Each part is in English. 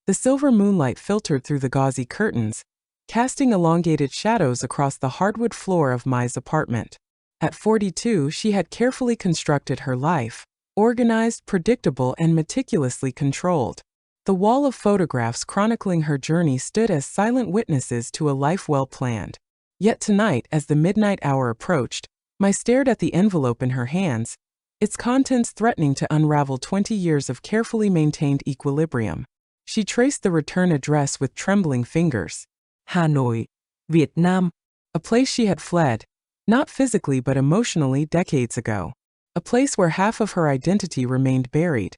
The silver moonlight filtered through the gauzy curtains, casting elongated shadows across the hardwood floor of Mai's apartment. At 42, she had carefully constructed her life, organized, predictable, and meticulously controlled. The wall of photographs chronicling her journey stood as silent witnesses to a life well planned. Yet tonight, as the midnight hour approached, Mai stared at the envelope in her hands, its contents threatening to unravel 20 years of carefully maintained equilibrium. She traced the return address with trembling fingers. Hanoi, Vietnam, a place she had fled, not physically but emotionally decades ago. A place where half of her identity remained buried,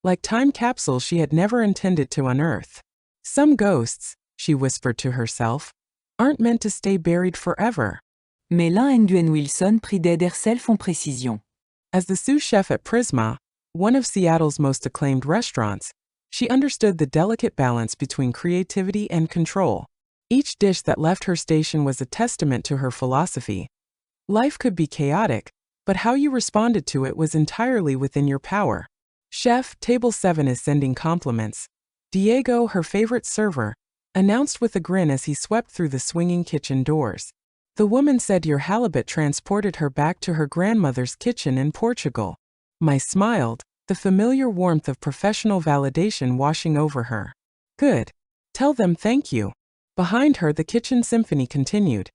like time capsules she had never intended to unearth. Some ghosts, she whispered to herself, aren't meant to stay buried forever. Mais Lin Nguyen Wilson pridait d'herself en précision. As the sous chef at Prisma, one of Seattle's most acclaimed restaurants, she understood the delicate balance between creativity and control. Each dish that left her station was a testament to her philosophy. Life could be chaotic, but how you responded to it was entirely within your power. Chef, Table 7 is sending compliments. Diego, her favorite server, announced with a grin as he swept through the swinging kitchen doors. The woman said your halibut transported her back to her grandmother's kitchen in Portugal. Mai smiled, the familiar warmth of professional validation washing over her. Good. Tell them thank you. Behind her, the kitchen symphony continued.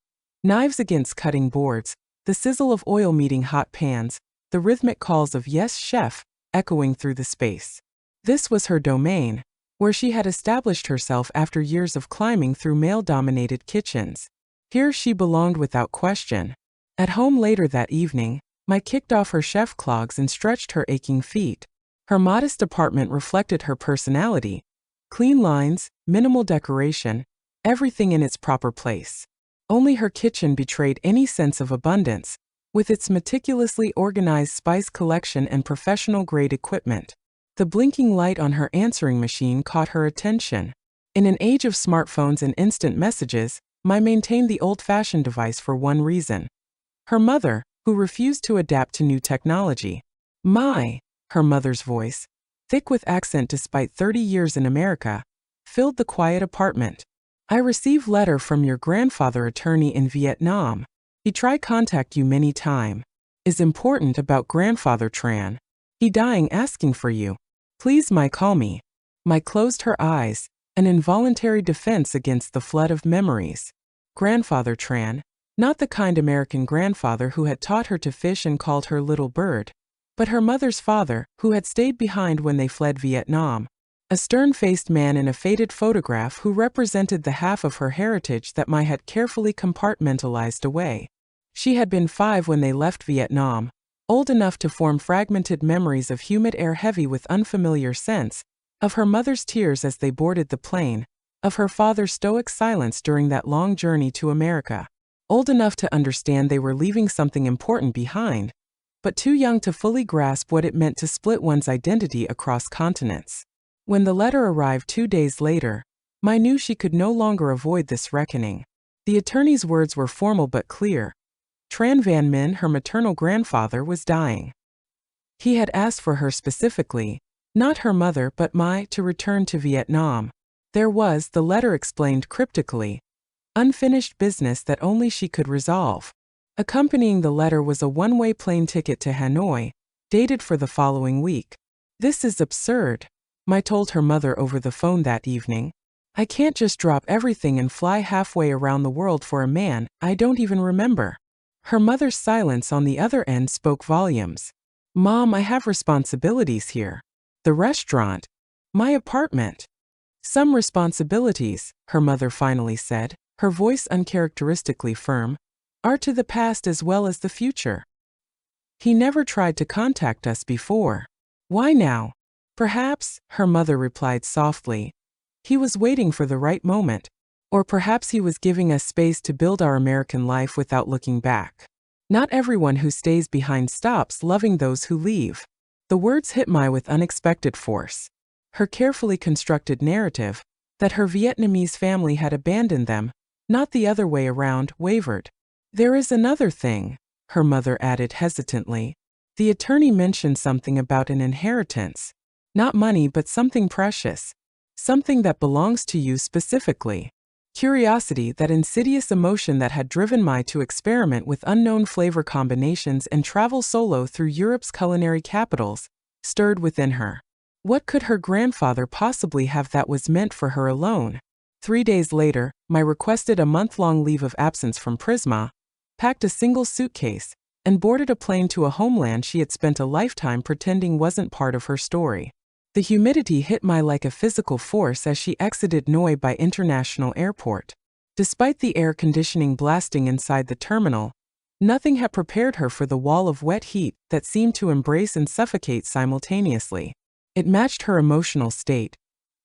Knives against cutting boards, the sizzle of oil meeting hot pans, the rhythmic calls of "Yes, chef," echoing through the space. This was her domain, where she had established herself after years of climbing through male-dominated kitchens. Here she belonged without question. At home later that evening, Mai kicked off her chef clogs and stretched her aching feet. Her modest apartment reflected her personality. Clean lines, minimal decoration, everything in its proper place. Only her kitchen betrayed any sense of abundance, with its meticulously organized spice collection and professional-grade equipment. The blinking light on her answering machine caught her attention. In an age of smartphones and instant messages, Mai maintained the old-fashioned device for one reason. Her mother, who refused to adapt to new technology. Mai, her mother's voice, thick with accent despite 30 years in America, filled the quiet apartment. I received letter from your grandfather attorney in Vietnam. He tried contact you many time. Is important about grandfather Tran. He dying asking for you. Please Mai call me. Mai closed her eyes, an involuntary defense against the flood of memories. Grandfather Tran, not the kind American grandfather who had taught her to fish and called her little bird, but her mother's father, who had stayed behind when they fled Vietnam. A stern-faced man in a faded photograph who represented the half of her heritage that Mai had carefully compartmentalized away. She had been 5 when they left Vietnam, old enough to form fragmented memories of humid air heavy with unfamiliar scents, of her mother's tears as they boarded the plane, of her father's stoic silence during that long journey to America. Old enough to understand they were leaving something important behind, but too young to fully grasp what it meant to split one's identity across continents. When the letter arrived 2 days later, Mai knew she could no longer avoid this reckoning. The attorney's words were formal but clear. Tran Van Min, her maternal grandfather, was dying. He had asked for her specifically, not her mother but Mai, to return to Vietnam. There was, the letter explained cryptically, unfinished business that only she could resolve. Accompanying the letter was a one-way plane ticket to Hanoi, dated for the following week. This is absurd, Mai told her mother over the phone that evening. I can't just drop everything and fly halfway around the world for a man I don't even remember. Her mother's silence on the other end spoke volumes. Mom, I have responsibilities here. The restaurant. My apartment. Some responsibilities, her mother finally said, her voice uncharacteristically firm, are to the past as well as the future. He never tried to contact us before. Why now? Perhaps, her mother replied softly, he was waiting for the right moment. Or perhaps he was giving us space to build our American life without looking back. Not everyone who stays behind stops loving those who leave. The words hit Mai with unexpected force. Her carefully constructed narrative, that her Vietnamese family had abandoned them, not the other way around, wavered. There is another thing, her mother added hesitantly. The attorney mentioned something about an inheritance. Not money but something precious. Something that belongs to you specifically. Curiosity, that insidious emotion that had driven Mai to experiment with unknown flavor combinations and travel solo through Europe's culinary capitals, stirred within her. What could her grandfather possibly have that was meant for her alone? 3 days later, Mai requested a month-long leave of absence from Prisma, packed a single suitcase, and boarded a plane to a homeland she had spent a lifetime pretending wasn't part of her story. The humidity hit Mai like a physical force as she exited Noi Bai International Airport. Despite the air conditioning blasting inside the terminal, nothing had prepared her for the wall of wet heat that seemed to embrace and suffocate simultaneously. It matched her emotional state.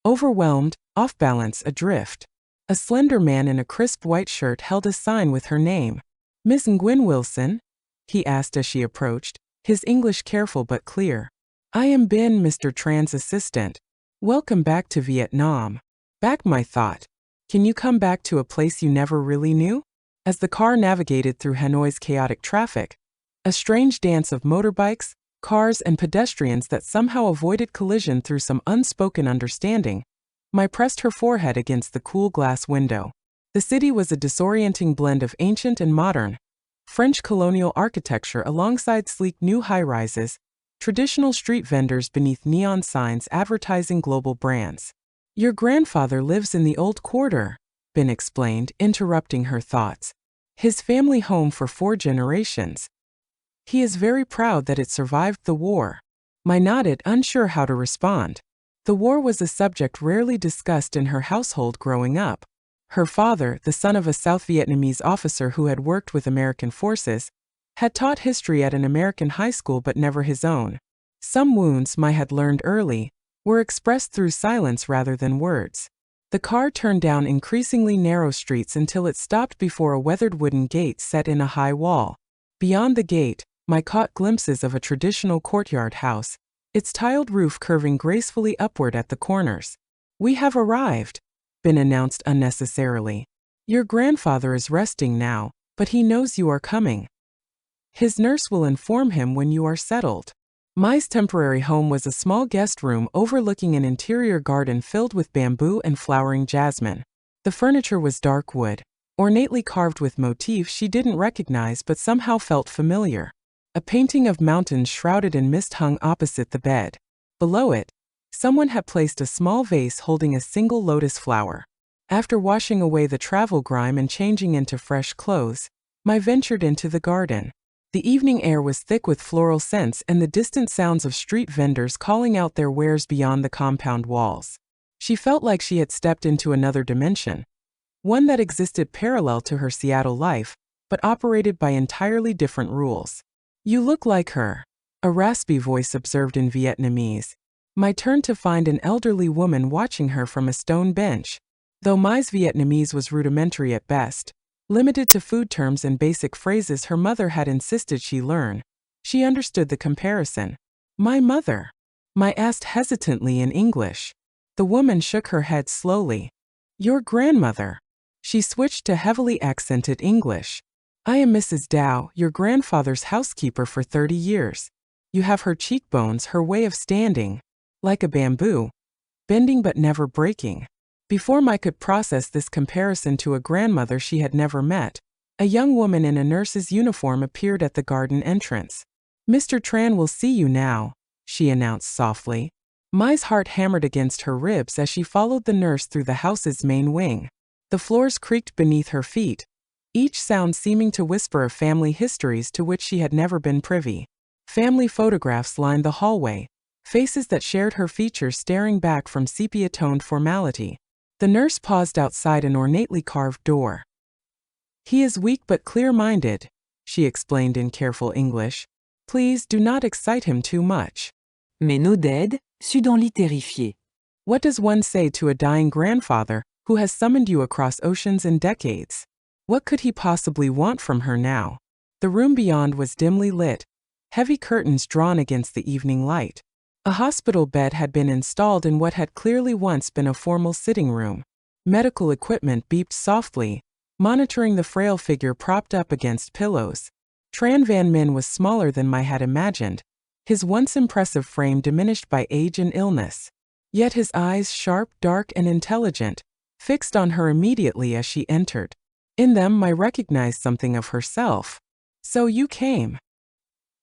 Overwhelmed, off balance, adrift. A slender man in a crisp white shirt held a sign with her name. "Miss Nguyen Wilson?" he asked as she approached, his English careful but clear. "I am Ben, Mr. Tran's assistant. Welcome back to Vietnam." Back, Mai thought. Can you come back to a place you never really knew? As the car navigated through Hanoi's chaotic traffic, a strange dance of motorbikes, cars, and pedestrians that somehow avoided collision through some unspoken understanding, Mai pressed her forehead against the cool glass window. The city was a disorienting blend of ancient and modern, French colonial architecture alongside sleek new high-rises, traditional street vendors beneath neon signs advertising global brands. "Your grandfather lives in the old quarter," Ben explained, interrupting her thoughts. "His family home for 4 generations. He is very proud that it survived the war." Mai nodded, unsure how to respond. The war was a subject rarely discussed in her household growing up. Her father, the son of a South Vietnamese officer who had worked with American forces, had taught history at an American high school but never his own. Some wounds, Mai had learned early, were expressed through silence rather than words. The car turned down increasingly narrow streets until it stopped before a weathered wooden gate set in a high wall. Beyond the gate, Mai caught glimpses of a traditional courtyard house, its tiled roof curving gracefully upward at the corners. "We have arrived," Ben announced unnecessarily. "Your grandfather is resting now, but he knows you are coming. His nurse will inform him when you are settled." Mai's temporary home was a small guest room overlooking an interior garden filled with bamboo and flowering jasmine. The furniture was dark wood, ornately carved with motifs she didn't recognize but somehow felt familiar. A painting of mountains shrouded in mist hung opposite the bed. Below it, someone had placed a small vase holding a single lotus flower. After washing away the travel grime and changing into fresh clothes, Mai ventured into the garden. The evening air was thick with floral scents and the distant sounds of street vendors calling out their wares beyond the compound walls. She felt like she had stepped into another dimension, one that existed parallel to her Seattle life, but operated by entirely different rules. "You look like her," a raspy voice observed in Vietnamese. Mai turned to find an elderly woman watching her from a stone bench. Though Mai's Vietnamese was rudimentary at best, limited to food terms and basic phrases her mother had insisted she learn, she understood the comparison. "My mother?" Mai asked hesitantly in English. The woman shook her head slowly. "Your grandmother." She switched to heavily accented English. "I am Mrs. Dow, your grandfather's housekeeper for 30 years. You have her cheekbones, her way of standing, like a bamboo, bending but never breaking." Before Mai could process this comparison to a grandmother she had never met, a young woman in a nurse's uniform appeared at the garden entrance. "Mr. Tran will see you now," she announced softly. Mai's heart hammered against her ribs as she followed the nurse through the house's main wing. The floors creaked beneath her feet, each sound seeming to whisper of family histories to which she had never been privy. Family photographs lined the hallway, faces that shared her features staring back from sepia-toned formality. The nurse paused outside an ornately carved door. "He is weak but clear-minded," she explained in careful English. "Please do not excite him too much." Mais Noded, sut dans lit terrifié. What does one say to a dying grandfather who has summoned you across oceans and decades? What could he possibly want from her now? The room beyond was dimly lit, heavy curtains drawn against the evening light. A hospital bed had been installed in what had clearly once been a formal sitting room. Medical equipment beeped softly, monitoring the frail figure propped up against pillows. Tran Van Min was smaller than Mai had imagined, his once impressive frame diminished by age and illness. yet his eyes sharp, dark, and intelligent, fixed on her immediately as she entered. In them I recognized something of herself. "So you came."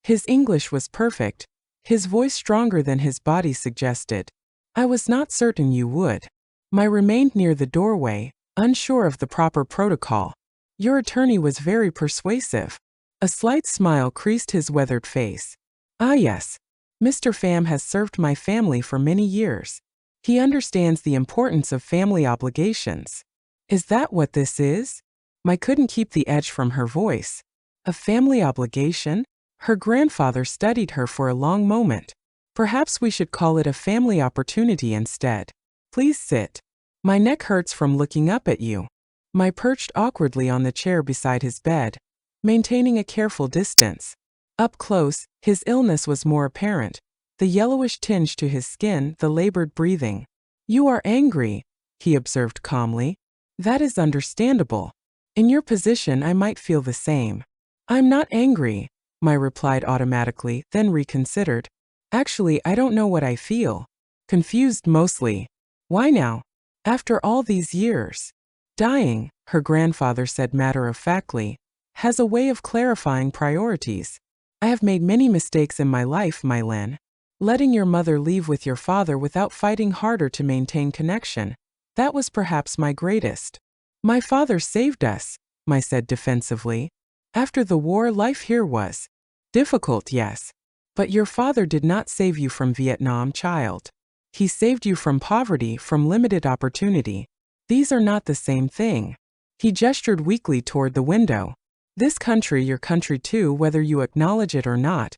His English was perfect, his voice stronger than his body suggested. "I was not certain you would." I remained near the doorway, unsure of the proper protocol. "Your attorney was very persuasive." A slight smile creased his weathered face. "Ah yes. Mr. Pham has served my family for many years. He understands the importance of family obligations." "Is that what this is?" I couldn't keep the edge from her voice. A family obligation? Her grandfather studied her for a long moment. "Perhaps we should call it a family opportunity instead. Please sit. My neck hurts from looking up at you." I perched awkwardly on the chair beside his bed, maintaining a careful distance. Up close, his illness was more apparent, the yellowish tinge to his skin, the labored breathing. "You are angry," he observed calmly. "That is understandable. In your position I might feel the same." "I'm not angry," I replied automatically, then reconsidered. "Actually, I don't know what I feel. Confused mostly." "Why now? After all these years?" "Dying," her grandfather said matter-of-factly, "has a way of clarifying priorities. I have made many mistakes in my life, Mylin. Letting your mother leave with your father without fighting harder to maintain connection, that was perhaps my greatest." "My father saved us," I said defensively. "After the war, life here was difficult, yes. But your father did not save you from Vietnam, child. He saved you from poverty, from limited opportunity. These are not the same thing." He gestured weakly toward the window. "This country, your country too, whether you acknowledge it or not,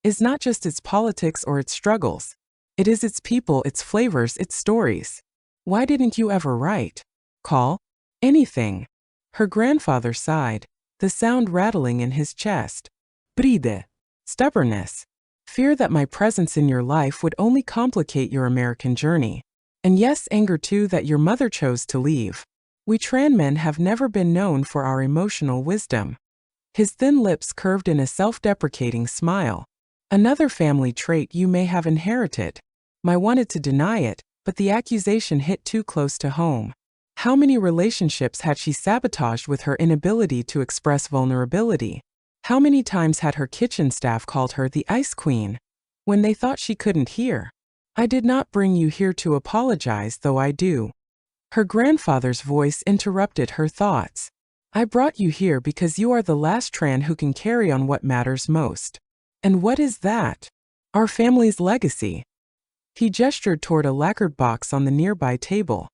is not just its politics or its struggles. It is its people, its flavors, its stories. Why didn't you ever write? Call? Anything?" Her grandfather sighed, the sound rattling in his chest. "Bride." Stubbornness. Fear that my presence in your life would only complicate your American journey. And yes, anger too that your mother chose to leave. We Tran men have never been known for our emotional wisdom. His thin lips curved in a self-deprecating smile. "Another family trait you may have inherited." I wanted to deny it, but the accusation hit too close to home. How many relationships had she sabotaged with her inability to express vulnerability? How many times had her kitchen staff called her the Ice Queen when they thought she couldn't hear? "I did not bring you here to apologize, though I do." Her grandfather's voice interrupted her thoughts. "I brought you here because you are the last Tran who can carry on what matters most." "And what is that?" "Our family's legacy." He gestured toward a lacquered box on the nearby table.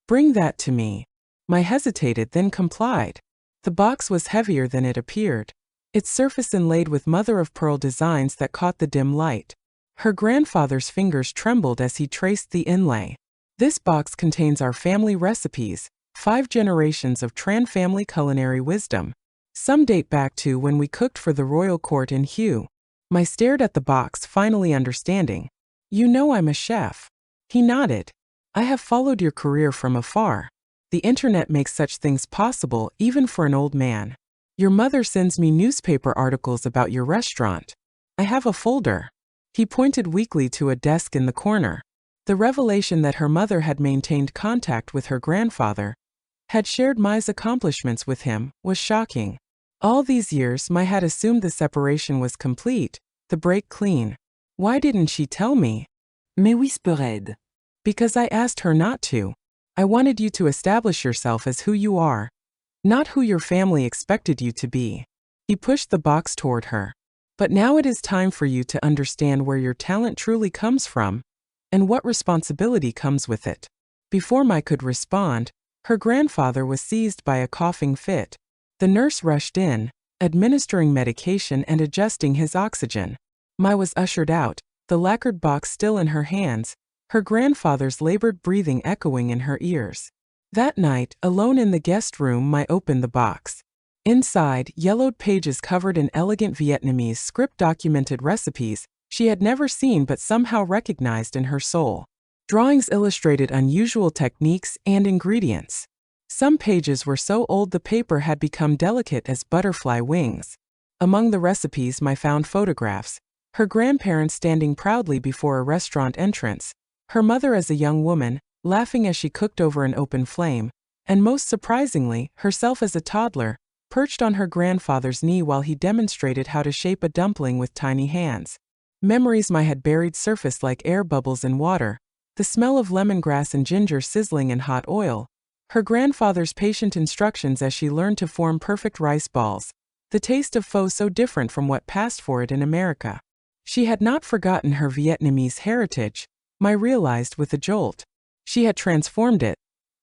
"Bring that to me." I hesitated, then complied. The box was heavier than it appeared, its surface inlaid with mother-of-pearl designs that caught the dim light. Her grandfather's fingers trembled as he traced the inlay. "This box contains our family recipes, 5 generations of Tran family culinary wisdom. Some date back to when we cooked for the royal court in Hue." I stared at the box, finally understanding. "You know I'm a chef." He nodded. "I have followed your career from afar. The internet makes such things possible, even for an old man. Your mother sends me newspaper articles about your restaurant. I have a folder." He pointed weakly to a desk in the corner. The revelation that her mother had maintained contact with her grandfather, had shared Mai's accomplishments with him, was shocking. All these years, Mai had assumed the separation was complete, the break clean. Why didn't she tell me? Mais whispered. Because I asked her not to. I wanted you to establish yourself as who you are, not who your family expected you to be. He pushed the box toward her. But now it is time for you to understand where your talent truly comes from, and what responsibility comes with it. Before Mai could respond, her grandfather was seized by a coughing fit. The nurse rushed in, administering medication and adjusting his oxygen. Mai was ushered out, the lacquered box still in her hands, her grandfather's labored breathing echoing in her ears. That night, alone in the guest room, Mai opened the box. Inside, yellowed pages covered in elegant Vietnamese script documented recipes she had never seen but somehow recognized in her soul. Drawings illustrated unusual techniques and ingredients. Some pages were so old the paper had become delicate as butterfly wings. Among the recipes, Mai found photographs, her grandparents standing proudly before a restaurant entrance, Her mother as a young woman, laughing as she cooked over an open flame, and most surprisingly, herself as a toddler, perched on her grandfather's knee while he demonstrated how to shape a dumpling with tiny hands. Memories my had buried surfaced like air bubbles in water, the smell of lemongrass and ginger sizzling in hot oil, her grandfather's patient instructions as she learned to form perfect rice balls, the taste of pho so different from what passed for it in America. She had not forgotten her Vietnamese heritage, I realized with a jolt. She had transformed it,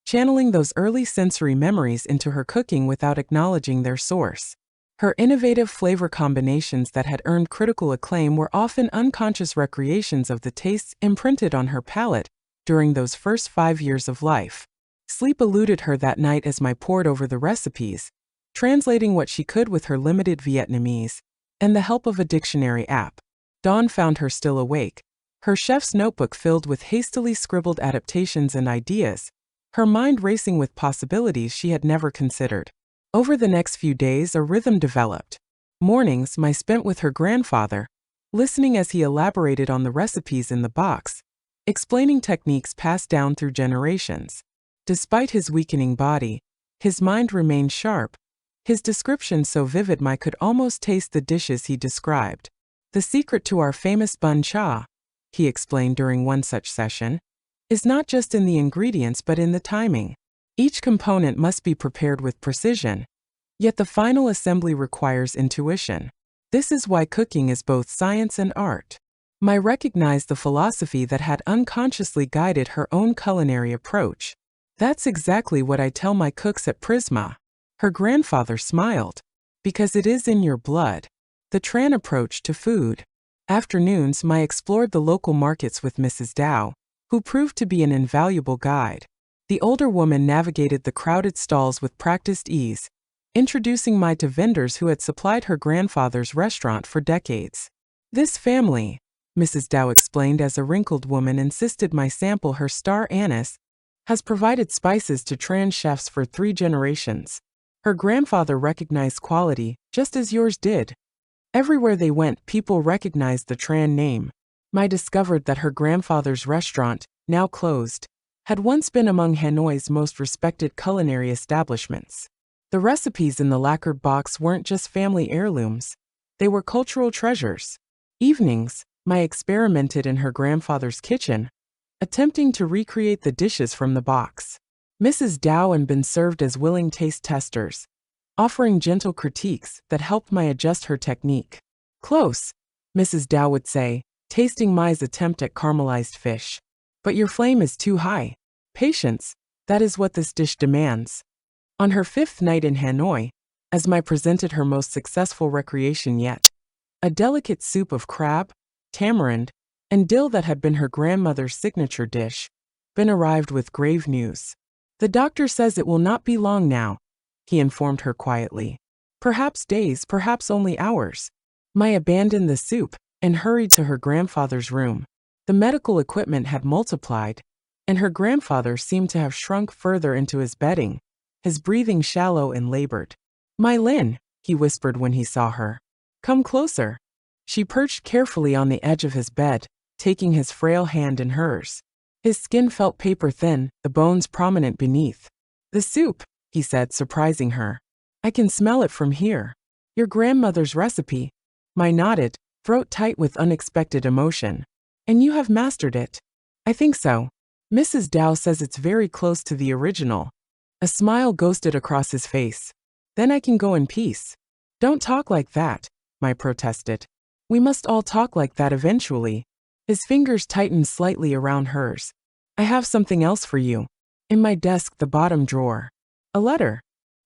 channeling those early sensory memories into her cooking without acknowledging their source. Her innovative flavor combinations that had earned critical acclaim were often unconscious recreations of the tastes imprinted on her palate during those first 5 years of life. Sleep eluded her that night as I pored over the recipes, translating what she could with her limited Vietnamese, and the help of a dictionary app. Dawn found her still awake, her chef's notebook filled with hastily scribbled adaptations and ideas, her mind racing with possibilities she had never considered. Over the next few days, a rhythm developed. Mornings I spent with her grandfather, listening as he elaborated on the recipes in the box, explaining techniques passed down through generations. Despite his weakening body, his mind remained sharp, his descriptions so vivid I could almost taste the dishes he described. The secret to our famous bun cha, he explained during one such session, is not just in the ingredients but in the timing. Each component must be prepared with precision, yet the final assembly requires intuition. This is why cooking is both science and art. I recognized the philosophy that had unconsciously guided her own culinary approach. That's exactly what I tell my cooks at Prisma. Her grandfather smiled. Because it is in your blood. The Tran approach to food. Afternoons I explored the local markets with Mrs. Dow, who proved to be an invaluable guide. The older woman navigated the crowded stalls with practiced ease, introducing me to vendors who had supplied her grandfather's restaurant for decades. This family, Mrs. Dow explained as a wrinkled woman insisted I sample her star anise, has provided spices to Tran chefs for 3 generations. Her grandfather recognized quality, just as yours did. Everywhere they went, people recognized the Tran name. I discovered that her grandfather's restaurant, now closed, had once been among Hanoi's most respected culinary establishments. The recipes in the lacquered box weren't just family heirlooms, they were cultural treasures. Evenings, I experimented in her grandfather's kitchen, attempting to recreate the dishes from the box. Mrs. Dow had been served as willing taste testers, offering gentle critiques that helped me adjust her technique. Close, Mrs. Dow would say, tasting Mai's attempt at caramelized fish. But your flame is too high. Patience, that is what this dish demands. On her 5th night in Hanoi, as Mai presented her most successful recreation yet, a delicate soup of crab, tamarind, and dill that had been her grandmother's signature dish, Ben arrived with grave news. The doctor says it will not be long now, he informed her quietly. Perhaps days, perhaps only hours. Mai abandoned the soup and hurried to her grandfather's room. The medical equipment had multiplied, and her grandfather seemed to have shrunk further into his bedding, his breathing shallow and labored. "My Lin," he whispered when he saw her. "Come closer." She perched carefully on the edge of his bed, taking his frail hand in hers. His skin felt paper-thin, the bones prominent beneath. "The soup," he said, surprising her. "I can smell it from here. Your grandmother's recipe." Mai nodded, throat tight with unexpected emotion. "And you have mastered it." "I think so. Mrs. Dow says it's very close to the original." A smile ghosted across his face. "Then I can go in peace." "Don't talk like that," Mai protested. "We must all talk like that eventually." His fingers tightened slightly around hers. "I have something else for you. In my desk, the bottom drawer. A letter."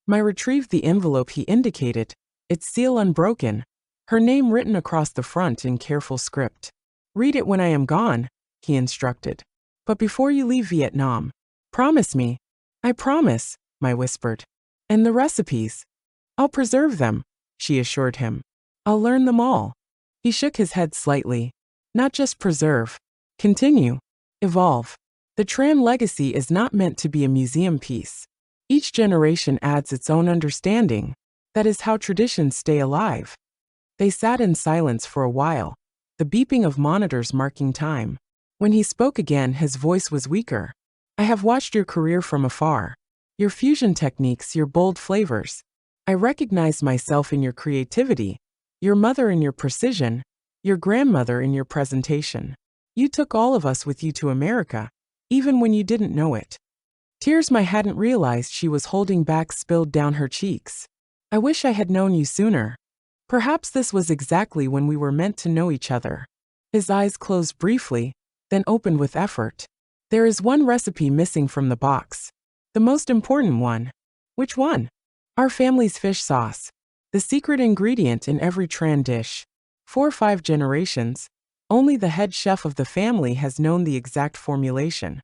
Mai retrieved the envelope he indicated, its seal unbroken, her name written across the front in careful script. "Read it when I am gone," he instructed. "But before you leave Vietnam, promise me." "I promise," Mai whispered. "And the recipes?" "I'll preserve them," she assured him. "I'll learn them all." He shook his head slightly. "Not just preserve. Continue. Evolve. The Tran legacy is not meant to be a museum piece. Each generation adds its own understanding. That is how traditions stay alive." They sat in silence for a while, the beeping of monitors marking time. When he spoke again, his voice was weaker. I have watched your career from afar. Your fusion techniques, your bold flavors. I recognized myself in your creativity, your mother in your precision, your grandmother in your presentation. You took all of us with you to America, even when you didn't know it. Tears I hadn't realized she was holding back spilled down her cheeks. I wish I had known you sooner. Perhaps this was exactly when we were meant to know each other. His eyes closed briefly, then opened with effort. There is one recipe missing from the box. The most important one. Which one? Our family's fish sauce. The secret ingredient in every Tran dish. 4 or 5 generations, only the head chef of the family has known the exact formulation.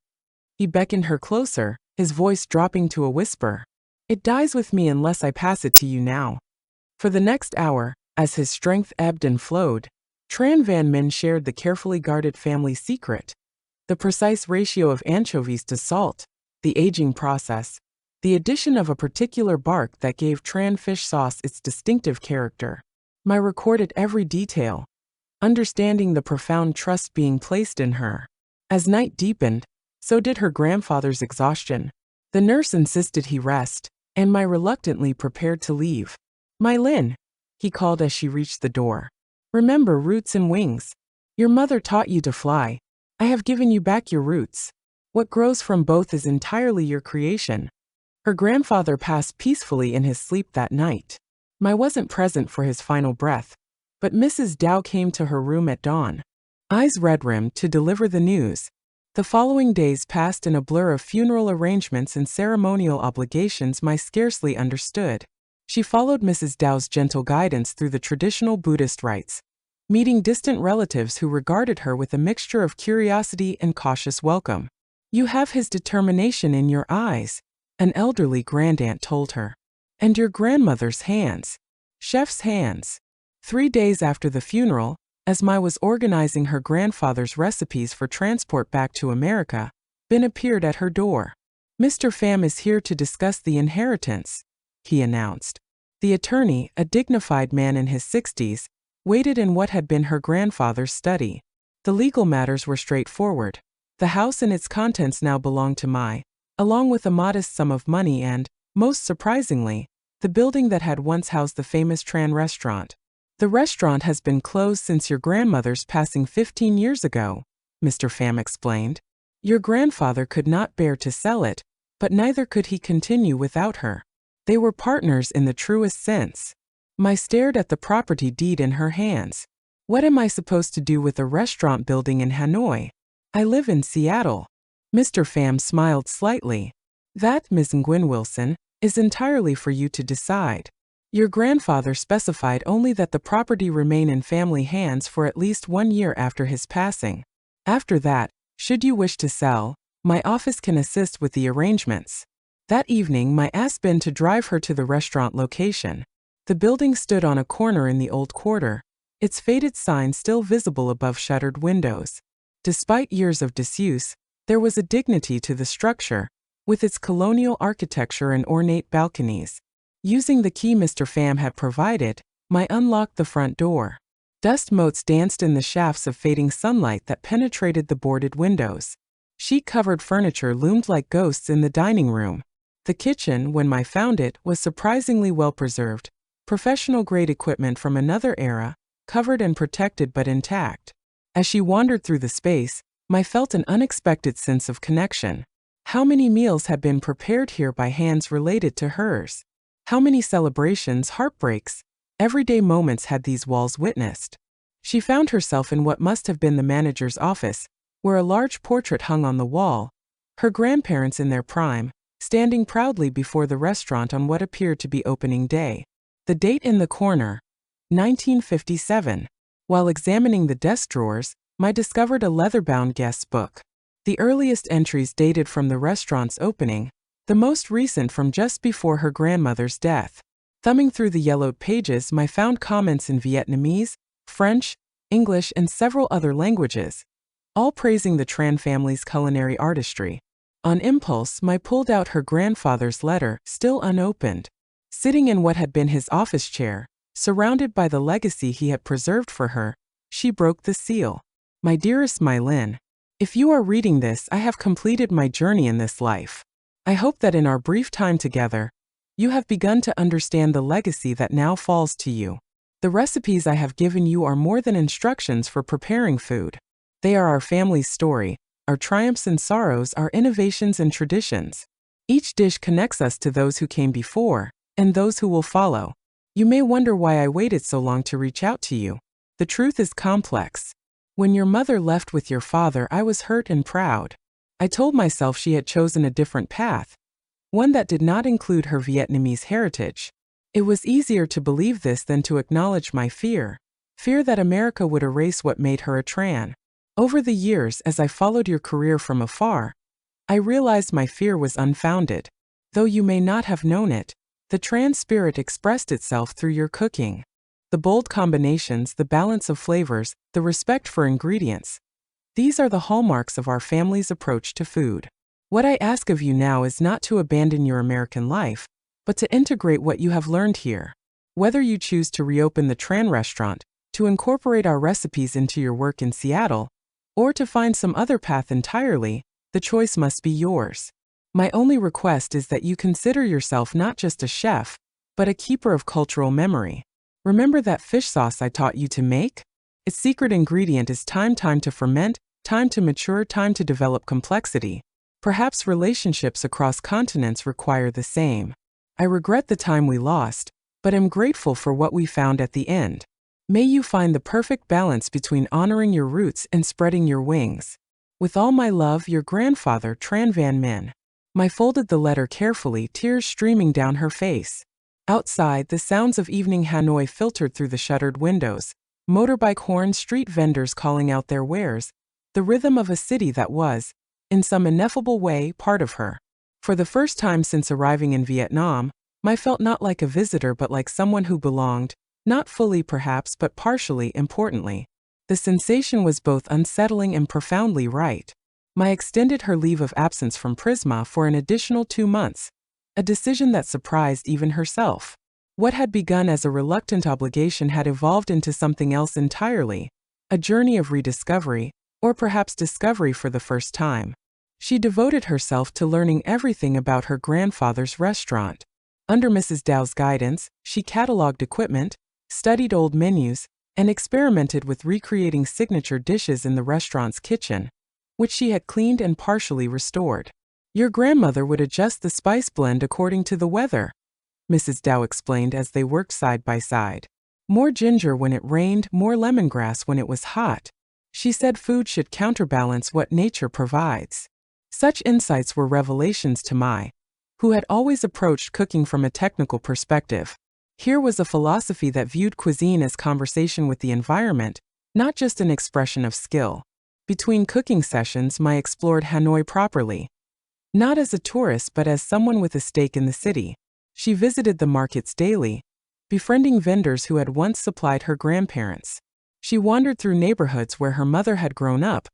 He beckoned her closer, his voice dropping to a whisper. It dies with me unless I pass it to you now. For the next hour, as his strength ebbed and flowed, Tran Van Min shared the carefully guarded family secret. The precise ratio of anchovies to salt, the aging process, the addition of a particular bark that gave Tran fish sauce its distinctive character. I recorded every detail, understanding the profound trust being placed in her. As night deepened, so did her grandfather's exhaustion. The nurse insisted he rest, and I reluctantly prepared to leave. My Lin, he called as she reached the door. Remember roots and wings. Your mother taught you to fly. I have given you back your roots. What grows from both is entirely your creation. Her grandfather passed peacefully in his sleep that night. I wasn't present for his final breath, but Mrs. Dow came to her room at dawn, eyes red-rimmed, to deliver the news. The following days passed in a blur of funeral arrangements and ceremonial obligations I scarcely understood. She followed Mrs. Dow's gentle guidance through the traditional Buddhist rites, meeting distant relatives who regarded her with a mixture of curiosity and cautious welcome. You have his determination in your eyes, an elderly grandaunt told her. And your grandmother's hands. Chef's hands. 3 days after the funeral, as Mai was organizing her grandfather's recipes for transport back to America, Ben appeared at her door. Mr. Pham is here to discuss the inheritance, he announced. The attorney, a dignified man in his 60s, waited in what had been her grandfather's study. The legal matters were straightforward. The house and its contents now belonged to Mai, along with a modest sum of money and, most surprisingly, the building that had once housed the famous Tran restaurant. The restaurant has been closed since your grandmother's passing 15 years ago, Mr. Pham explained. Your grandfather could not bear to sell it, but neither could he continue without her. They were partners in the truest sense. Mai stared at the property deed in her hands. What am I supposed to do with a restaurant building in Hanoi? I live in Seattle. Mr. Pham smiled slightly. That, Ms. Nguyen Wilson, is entirely for you to decide. Your grandfather specified only that the property remain in family hands for at least 1 year after his passing. After that, should you wish to sell, my office can assist with the arrangements. That evening, I asked Ben to drive her to the restaurant location. The building stood on a corner in the old quarter, its faded sign still visible above shuttered windows. Despite years of disuse, there was a dignity to the structure, with its colonial architecture and ornate balconies. Using the key Mr. Pham had provided, I unlocked the front door. Dust motes danced in the shafts of fading sunlight that penetrated the boarded windows. Sheet-covered furniture loomed like ghosts in the dining room. The kitchen, when I found it, was surprisingly well preserved. Professional-grade equipment from another era, covered and protected but intact. As she wandered through the space, I felt an unexpected sense of connection. How many meals had been prepared here by hands related to hers? How many celebrations, heartbreaks, everyday moments had these walls witnessed? She found herself in what must have been the manager's office, where a large portrait hung on the wall, her grandparents in their prime, standing proudly before the restaurant on what appeared to be opening day. The date in the corner, 1957. While examining the desk drawers, I discovered a leather-bound guest book. The earliest entries dated from the restaurant's opening, the most recent from just before her grandmother's death. Thumbing through the yellowed pages, I found comments in Vietnamese, French, English, and several other languages, all praising the Tran family's culinary artistry. On impulse, I pulled out her grandfather's letter, still unopened. Sitting in what had been his office chair, surrounded by the legacy he had preserved for her, she broke the seal. My dearest Mai Lin, If you are reading this, I have completed my journey in this life. I hope that in our brief time together, you have begun to understand the legacy that now falls to you. The recipes I have given you are more than instructions for preparing food. They are our family's story, our triumphs and sorrows, our innovations and traditions. Each dish connects us to those who came before, and those who will follow. You may wonder why I waited so long to reach out to you. The truth is complex. When your mother left with your father, I was hurt and proud. I told myself she had chosen a different path, one that did not include her Vietnamese heritage. It was easier to believe this than to acknowledge my fear that America would erase what made her a Tran. Over the years, as I followed your career from afar, I realized my fear was unfounded. Though you may not have known it, the Tran spirit expressed itself through your cooking. The bold combinations, the balance of flavors, the respect for ingredients. These are the hallmarks of our family's approach to food. What I ask of you now is not to abandon your American life, but to integrate what you have learned here. Whether you choose to reopen the Tran restaurant, to incorporate our recipes into your work in Seattle, or to find some other path entirely, the choice must be yours. My only request is that you consider yourself not just a chef, but a keeper of cultural memory. Remember that fish sauce I taught you to make? Its secret ingredient is time to ferment, time to mature, time to develop complexity. Perhaps relationships across continents require the same. I regret the time we lost, but am grateful for what we found at the end. May you find the perfect balance between honoring your roots and spreading your wings. With all my love, your grandfather, Tran Van Min. My folded the letter carefully, tears streaming down her face. Outside, the sounds of evening Hanoi filtered through the shuttered windows. Motorbike horns, street vendors calling out their wares. The rhythm of a city that was, in some ineffable way, part of her. For the first time since arriving in Vietnam, I felt not like a visitor but like someone who belonged, not fully perhaps but partially, importantly. The sensation was both unsettling and profoundly right. I extended her leave of absence from Prisma for an additional 2 months, a decision that surprised even herself. What had begun as a reluctant obligation had evolved into something else entirely, a journey of rediscovery, or perhaps discovery for the first time. She devoted herself to learning everything about her grandfather's restaurant. Under Mrs. Dow's guidance, she cataloged equipment, studied old menus, and experimented with recreating signature dishes in the restaurant's kitchen, which she had cleaned and partially restored. Your grandmother would adjust the spice blend according to the weather, Mrs. Dow explained as they worked side by side. More ginger when it rained, more lemongrass when it was hot. She said food should counterbalance what nature provides. Such insights were revelations to Mai, who had always approached cooking from a technical perspective. Here was a philosophy that viewed cuisine as conversation with the environment, not just an expression of skill. Between cooking sessions, Mai explored Hanoi properly. Not as a tourist but as someone with a stake in the city. She visited the markets daily, befriending vendors who had once supplied her grandparents. She wandered through neighborhoods where her mother had grown up,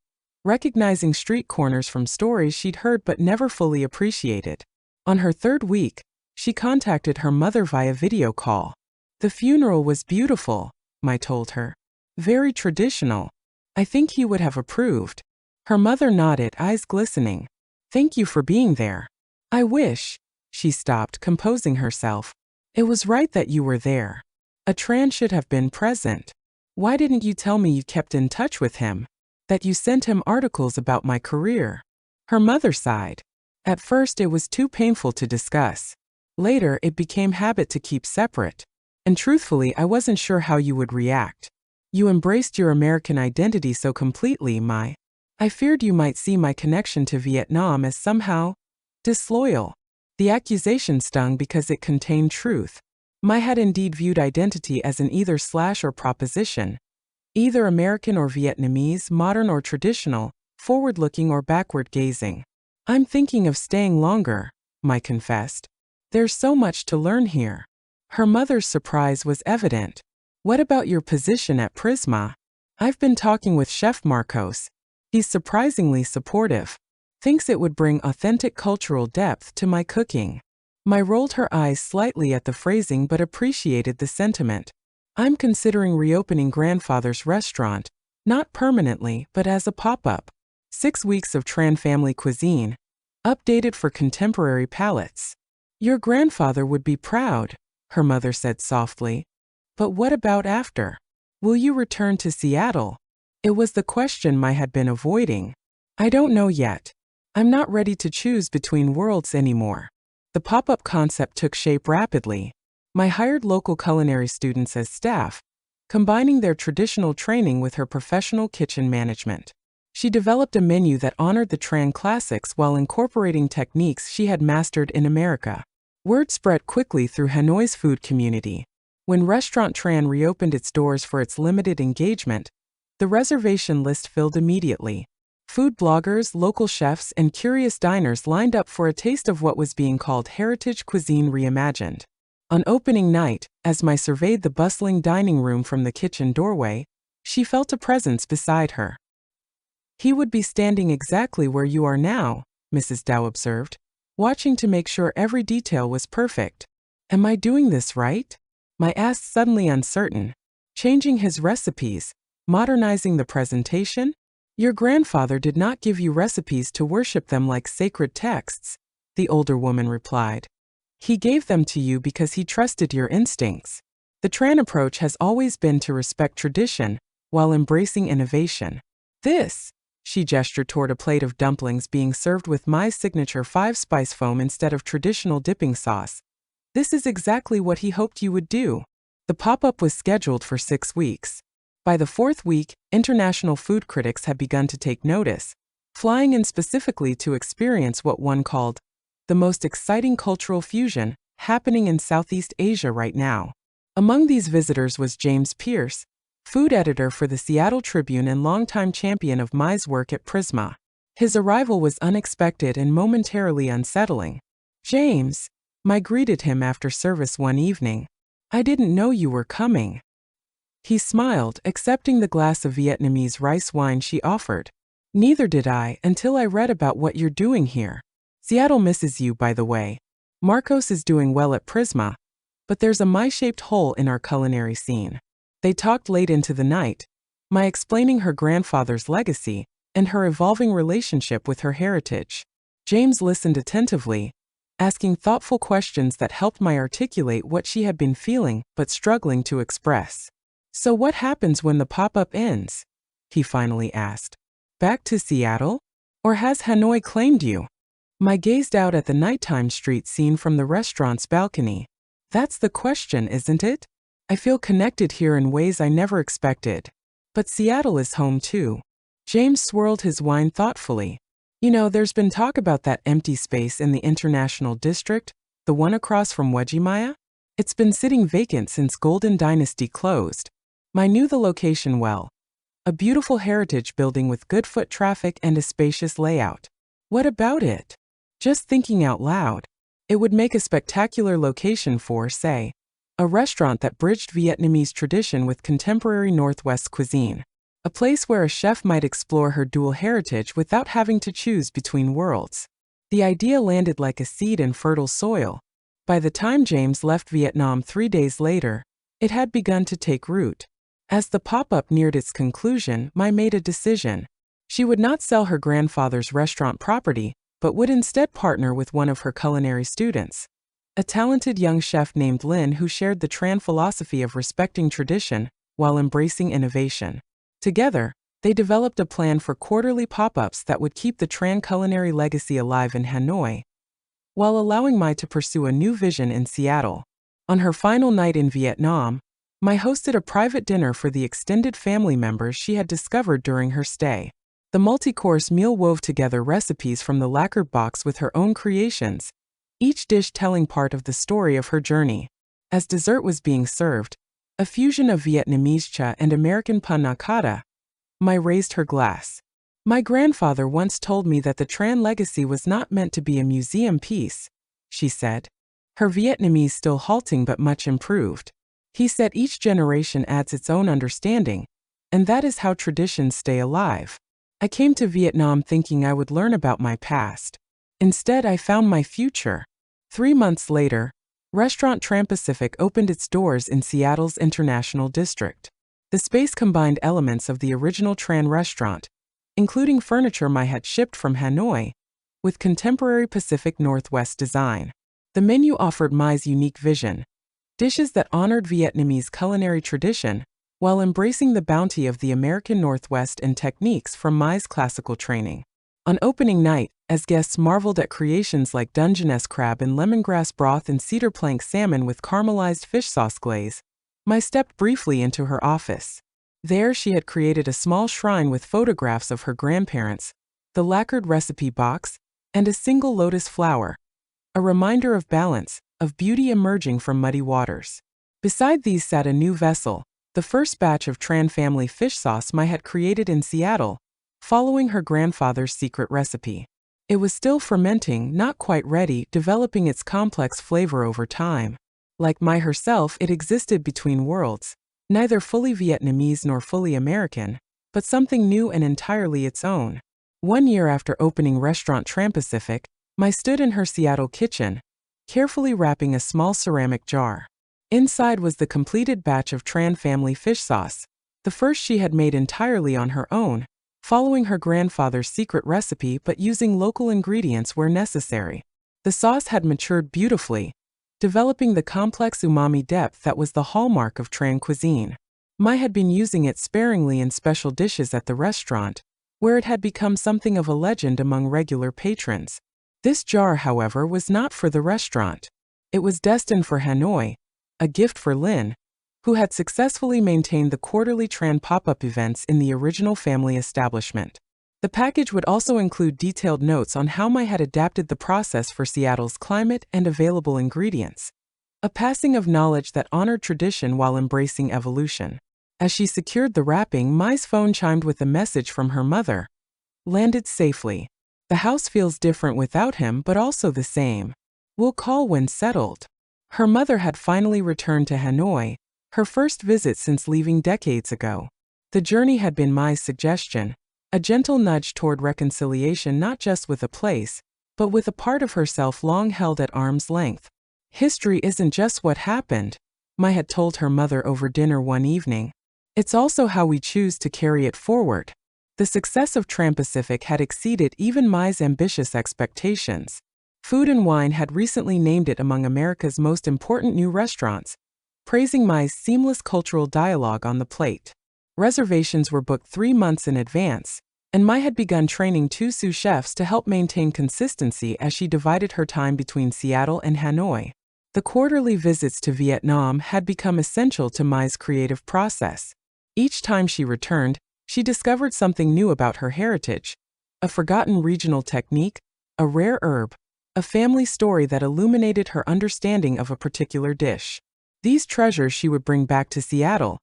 recognizing street corners from stories she'd heard but never fully appreciated. On her 3rd week, she contacted her mother via video call. The funeral was beautiful, Mai told her. Very traditional. I think he would have approved. Her mother nodded, eyes glistening. Thank you for being there. I wish. She stopped, composing herself. It was right that you were there. A Tran should have been present. Why didn't you tell me you kept in touch with him? That you sent him articles about my career? Her mother sighed. At first it was too painful to discuss. Later it became habit to keep separate. And truthfully, I wasn't sure how you would react. You embraced your American identity so completely, Mai. I feared you might see my connection to Vietnam as somehow disloyal. The accusation stung because it contained truth. Mai had indeed viewed identity as an either/or proposition. Either American or Vietnamese, modern or traditional, forward-looking or backward-gazing. I'm thinking of staying longer, Mai confessed. There's so much to learn here. Her mother's surprise was evident. What about your position at Prisma? I've been talking with Chef Marcos. He's surprisingly supportive. Thinks it would bring authentic cultural depth to my cooking. Mai rolled her eyes slightly at the phrasing but appreciated the sentiment. I'm considering reopening grandfather's restaurant, not permanently but as a pop-up. 6 weeks of Tran family cuisine, updated for contemporary palates. Your grandfather would be proud, her mother said softly. But what about after? Will you return to Seattle? It was the question Mai had been avoiding. I don't know yet. I'm not ready to choose between worlds anymore. The pop-up concept took shape rapidly. Mai hired local culinary students as staff, combining their traditional training with her professional kitchen management. She developed a menu that honored the Tran classics while incorporating techniques she had mastered in America. Word spread quickly through Hanoi's food community. When Restaurant Tran reopened its doors for its limited engagement, the reservation list filled immediately. Food bloggers, local chefs, and curious diners lined up for a taste of what was being called heritage cuisine reimagined. On opening night, as Mai surveyed the bustling dining room from the kitchen doorway, she felt a presence beside her. He would be standing exactly where you are now, Mrs. Dow observed, watching to make sure every detail was perfect. Am I doing this right? Mai asked, suddenly uncertain. Changing his recipes, modernizing the presentation? Your grandfather did not give you recipes to worship them like sacred texts, the older woman replied. He gave them to you because he trusted your instincts. The Tran approach has always been to respect tradition while embracing innovation. This, she gestured toward a plate of dumplings being served with Mai's signature 5-spice foam instead of traditional dipping sauce. This is exactly what he hoped you would do. The pop-up was scheduled for 6 weeks. By the 4th week, international food critics had begun to take notice, flying in specifically to experience what one called the most exciting cultural fusion happening in Southeast Asia right now. Among these visitors was James Pierce, food editor for the Seattle Tribune and longtime champion of Mai's work at Prisma. His arrival was unexpected and momentarily unsettling. James, Mai greeted him after service one evening. I didn't know you were coming. He smiled, accepting the glass of Vietnamese rice wine she offered. Neither did I until I read about what you're doing here. Seattle misses you, by the way. Marcos is doing well at Prisma, but there's a Mai-shaped hole in our culinary scene. They talked late into the night, Mai explaining her grandfather's legacy and her evolving relationship with her heritage. James listened attentively, asking thoughtful questions that helped Mai articulate what she had been feeling but struggling to express. So what happens when the pop-up ends? He finally asked. Back to Seattle? Or has Hanoi claimed you? Mai gazed out at the nighttime street scene from the restaurant's balcony. That's the question, isn't it? I feel connected here in ways I never expected. But Seattle is home too. James swirled his wine thoughtfully. You know, there's been talk about that empty space in the International District, the one across from Wejimaya. It's been sitting vacant since Golden Dynasty closed. Mai knew the location well. A beautiful heritage building with good foot traffic and a spacious layout. What about it? Just thinking out loud, it would make a spectacular location for, say, a restaurant that bridged Vietnamese tradition with contemporary Northwest cuisine. A place where a chef might explore her dual heritage without having to choose between worlds. The idea landed like a seed in fertile soil. By the time James left Vietnam 3 days later, it had begun to take root. As the pop-up neared its conclusion, Mai made a decision. She would not sell her grandfather's restaurant property, but would instead partner with one of her culinary students, a talented young chef named Lin who shared the Tran philosophy of respecting tradition while embracing innovation. Together, they developed a plan for quarterly pop-ups that would keep the Tran culinary legacy alive in Hanoi, while allowing Mai to pursue a new vision in Seattle. On her final night in Vietnam, Mai hosted a private dinner for the extended family members she had discovered during her stay. The multi-course meal wove together recipes from the lacquered box with her own creations, each dish telling part of the story of her journey. As dessert was being served, a fusion of Vietnamese cha and American panna cotta, Mai raised her glass. My grandfather once told me that the Tran legacy was not meant to be a museum piece, she said, her Vietnamese still halting but much improved. He said each generation adds its own understanding, and that is how traditions stay alive. I came to Vietnam thinking I would learn about my past. Instead, I found my future. 3 months later, Restaurant Tran Pacific opened its doors in Seattle's International District. The space combined elements of the original Tran restaurant, including furniture Mai had shipped from Hanoi, with contemporary Pacific Northwest design. The menu offered Mai's unique vision, dishes that honored Vietnamese culinary tradition, while embracing the bounty of the American Northwest and techniques from Mai's classical training. On opening night, as guests marveled at creations like Dungeness crab in lemongrass broth and cedar plank salmon with caramelized fish sauce glaze, Mai stepped briefly into her office. There she had created a small shrine with photographs of her grandparents, the lacquered recipe box, and a single lotus flower, a reminder of balance, of beauty emerging from muddy waters. Beside these sat a new vessel, the first batch of Tran family fish sauce Mai had created in Seattle, following her grandfather's secret recipe. It was still fermenting, not quite ready, developing its complex flavor over time. Like Mai herself, it existed between worlds, neither fully Vietnamese nor fully American, but something new and entirely its own. 1 year after opening restaurant Tran Pacific, Mai stood in her Seattle kitchen, carefully wrapping a small ceramic jar. Inside was the completed batch of Tran family fish sauce, the first she had made entirely on her own, following her grandfather's secret recipe but using local ingredients where necessary. The sauce had matured beautifully, developing the complex umami depth that was the hallmark of Tran cuisine. Mai had been using it sparingly in special dishes at the restaurant, where it had become something of a legend among regular patrons. This jar, however, was not for the restaurant. It was destined for Hanoi, a gift for Lin, who had successfully maintained the quarterly Tran pop-up events in the original family establishment. The package would also include detailed notes on how Mai had adapted the process for Seattle's climate and available ingredients, a passing of knowledge that honored tradition while embracing evolution. As she secured the wrapping, Mai's phone chimed with a message from her mother. Landed safely. The house feels different without him, but also the same. We'll call when settled. Her mother had finally returned to Hanoi, her first visit since leaving decades ago. The journey had been Mai's suggestion, a gentle nudge toward reconciliation not just with a place, but with a part of herself long held at arm's length. History isn't just what happened, Mai had told her mother over dinner one evening. It's also how we choose to carry it forward. The success of Tran Pacific had exceeded even Mai's ambitious expectations. Food and Wine had recently named it among America's most important new restaurants, praising Mai's seamless cultural dialogue on the plate. Reservations were booked 3 months in advance, and Mai had begun training 2 sous chefs to help maintain consistency as she divided her time between Seattle and Hanoi. The quarterly visits to Vietnam had become essential to Mai's creative process. Each time she returned, she discovered something new about her heritage, a forgotten regional technique, a rare herb, a family story that illuminated her understanding of a particular dish. These treasures she would bring back to Seattle,